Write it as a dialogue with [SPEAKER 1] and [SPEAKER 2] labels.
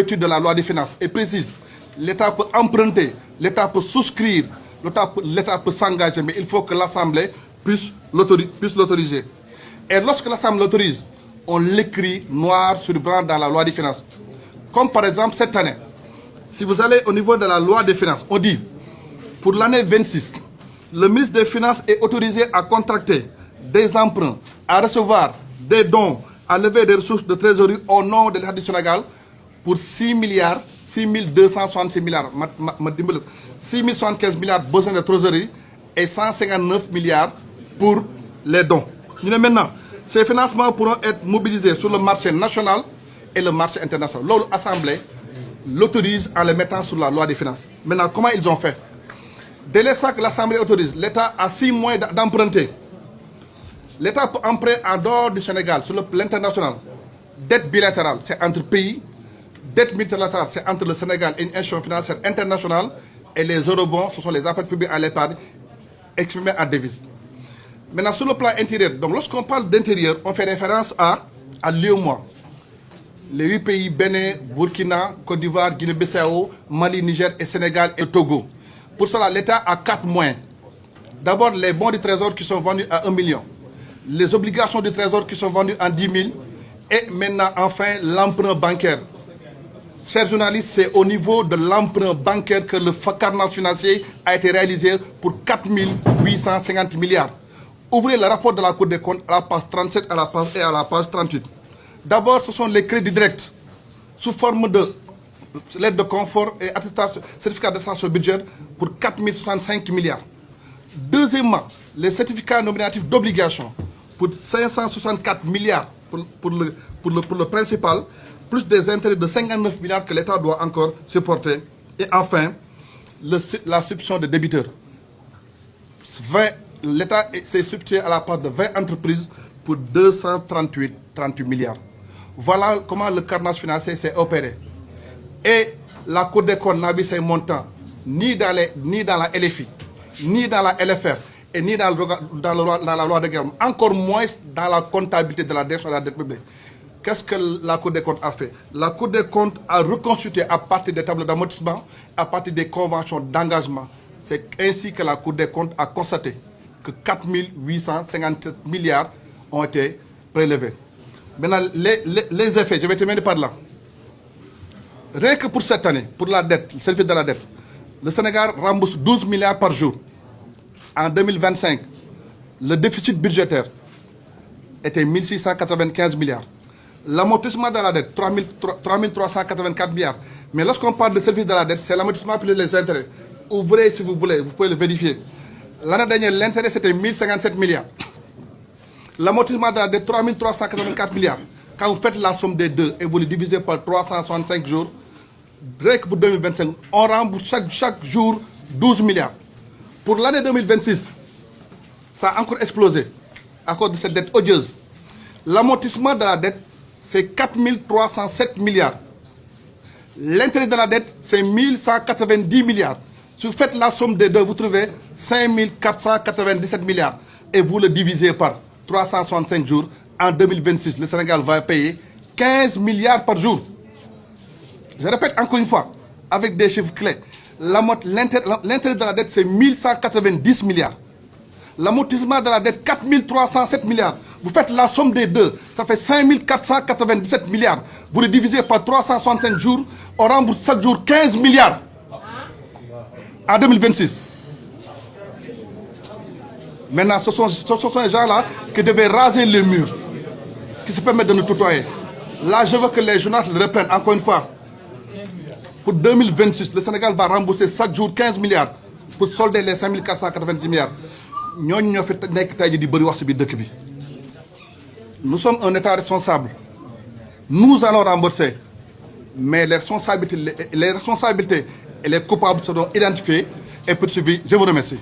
[SPEAKER 1] couverture de la loi des finances et précise, l'État peut emprunter, l'État peut souscrire, l'État peut s'engager, mais il faut que l'Assemblée puisse l'autoriser. Et lorsque l'Assemblée l'autorise, on l'écrit noir sur blanc dans la loi des finances. Comme par exemple cette année, si vous allez au niveau de la loi des finances, on dit, pour l'année 26, le ministre des Finances est autorisé à contracter des emprunts, à recevoir des dons, à lever des ressources de trésorerie au nom de l'État du Sénégal pour 6 milliards, 6 266 milliards, 6 075 milliards besoin de trésorerie et 159 milliards pour les dons. Maintenant, ces financements pourront être mobilisés sur le marché national et le marché international. L'Assemblée l'autorise en les mettant sur la loi des finances. Maintenant, comment ils ont fait? Dès l'instant que l'Assemblée autorise, l'État a 6 mois d'emprunter. L'État peut emprunter en dehors du Sénégal, sur l'international. Dette bilatérale, c'est entre pays. Dette multilatérale, c'est entre le Sénégal et une institution financière internationale. Et les eurobonds, ce sont les appels publics à l'épargne exprimés en devises. Maintenant, sur le plan intérieur, donc lorsqu'on parle d'intérieur, on fait référence à l'UEMOA. Les 8 pays, Bénin, Burkina, Côte d'Ivoire, Guinée-Bissau, Mali, Niger et Sénégal et Togo. Pour cela, l'État a 4 moyens. D'abord, les bons du Trésor qui sont vendus à 1 million. Les obligations du Trésor qui sont vendues en 10 000. Et maintenant, enfin, l'emprunt bancaire. Chers journalistes, c'est au niveau de l'emprunt bancaire que le carnage financier a été réalisé pour 4 850 milliards. Ouvrez le rapport de la Cour des comptes à la page 37 et à la page 38. D'abord, ce sont les crédits directs sous forme de l'aide de confort et certificat d'attestation budgétaire pour 4 065 milliards. Deuxièmement, les certificats nominatifs d'obligation pour 564 milliards pour le principal, plus des intérêts de 59 milliards que l'État doit encore supporter. Et enfin, la substitution des débiteurs. L'État s'est substitué à la part de 20 entreprises pour 238 milliards. Voilà comment le carnage financier s'est opéré. Et la Cour des comptes n'a vu ces montants ni dans la LFI, ni dans la LFR, et ni dans la loi de guerre, encore moins dans la comptabilité de la dette publique. Qu'est-ce que la Cour des comptes a fait? La Cour des comptes a reconstitué à partir des tableaux d'amortissement, à partir des conventions d'engagement. C'est ainsi que la Cour des comptes a constaté que 4 857 milliards ont été prélevés. Maintenant, les effets, je vais terminer par là. Rien que pour cette année, pour la dette, le service de la dette, le Sénégal rembourse 12 milliards par jour. En 2025, le déficit budgétaire était 1 695 milliards. L'amortissement de la dette, 3 384 milliards. Mais lorsqu'on parle de service de la dette, c'est l'amortissement plus les intérêts. Ouvrez si vous voulez, vous pouvez le vérifier. L'année dernière, l'intérêt c'était 1057 milliards. L'amortissement de la dette, 3 384 milliards. Quand vous faites la somme des deux et vous le divisez par 365 jours, rien que pour 2025, on rembourse chaque jour 12 milliards. Pour l'année 2026, ça a encore explosé à cause de cette dette odieuse. L'amortissement de la dette, c'est 4 307 milliards. L'intérêt de la dette, c'est 1190 milliards. Si vous faites la somme des deux, vous trouvez 5 497 milliards. Et vous le divisez par 365 jours. En 2026, le Sénégal va payer 15 milliards par jour. Je répète encore une fois, avec des chiffres clés. L'intérêt de la dette, c'est 1190 milliards. L'amortissement de la dette, 4 307 milliards. Vous faites la somme des deux, ça fait 5 497 milliards. Vous le divisez par 365 jours, on rembourse chaque jour 15 milliards. En 2026. Maintenant, ce sont ces gens-là qui devaient raser les murs, qui se permettent de nous tutoyer. Là, je veux que les journalistes le reprennent encore une fois. Pour 2026, le Sénégal va rembourser chaque jour 15 milliards pour solder les 5 490 milliards. Nous sommes un État responsable. Nous allons rembourser. Mais les responsabilités et les coupables seront identifiés et poursuivis. Je vous remercie.